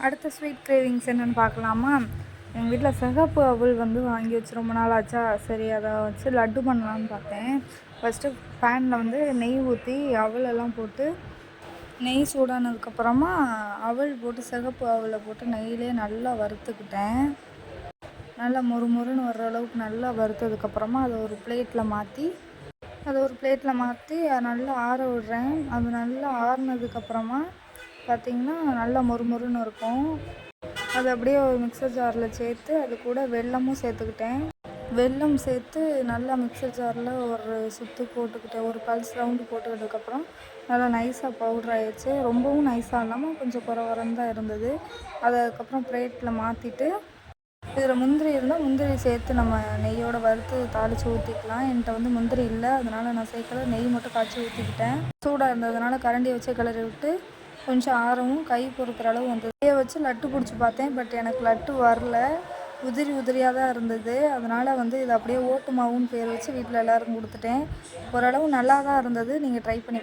அடுத்த sweet cravings என்னென்னு பார்க்கலாமா? எங்கள் வீட்டில் சிகப்பு அவல் வாங்கி வச்சு ரொம்ப நாள் ஆச்சா, சரி அதை வச்சு லட்டு பண்ணலான்னு பார்த்தேன். ஃபஸ்ட்டு பேனில் நெய் ஊற்றி அவலெல்லாம் போட்டு, நெய் சூடானதுக்கப்புறமா அவல் போட்டு சிகப்பு அவலை போட்டு நெய்யிலே நல்லா வறுத்துக்கிட்டேன். நல்லா மொறுமொறுன்னு வர்ற அளவுக்கு நல்லா வறுத்ததுக்கப்புறமா அதை ஒரு பிளேட்டில் மாற்றி நல்லா ஆற விடுறேன். அது நல்லா ஆறுனதுக்கப்புறமா பார்த்திங்கன்னா நல்லா மொறுமொறுன்னு இருக்கும். அது அப்படியே ஒரு மிக்சர் ஜாரில் சேர்த்து அது கூட வெல்லமும் சேர்த்துக்கிட்டேன். வெல்லம் சேர்த்து நல்லா மிக்சர் ஜாரில் ஒரு சுற்று போட்டுக்கிட்டேன். ஒரு பல்ஸ் ரவுண்டு போட்டுக்கிட்டதுக்கப்புறம் நல்லா நைஸாக பவுட்ரு ஆயிடுச்சு. ரொம்பவும் நைஸாக இல்லாமல் கொஞ்சம் குறவரன்னு தான் இருந்தது. அதை அதுக்கப்புறம் பிளேட்டில் மாற்றிட்டு, இதில் முந்திரி இருந்தால் முந்திரி சேர்த்து நம்ம நெய்யோடு வறுத்து தாளித்து ஊற்றிக்கலாம். என்கிட்ட முந்திரி இல்லை, அதனால் நான் சேர்க்கல. நெய் மட்டும் காய்ச்சி ஊற்றிக்கிட்டேன். சூடாக இருந்ததுனால கரண்டியை வச்சு கிளறி விட்டு கொஞ்சம் ஆரவும் கை பொறுக்கிற அளவு வந்தது. கையை வச்சு லட்டு பிடிச்சி பார்த்தேன், பட் எனக்கு லட்டு வரல. உதிரியாக தான் இருந்தது. அதனால் இதை அப்படியே ஓட்டு மாவுன்னு பேர் வச்சு வீட்டில் எல்லோருக்கும் கொடுத்துட்டேன். ஓரளவு நல்லா தான் இருந்தது. நீங்கள் ட்ரை பண்ணி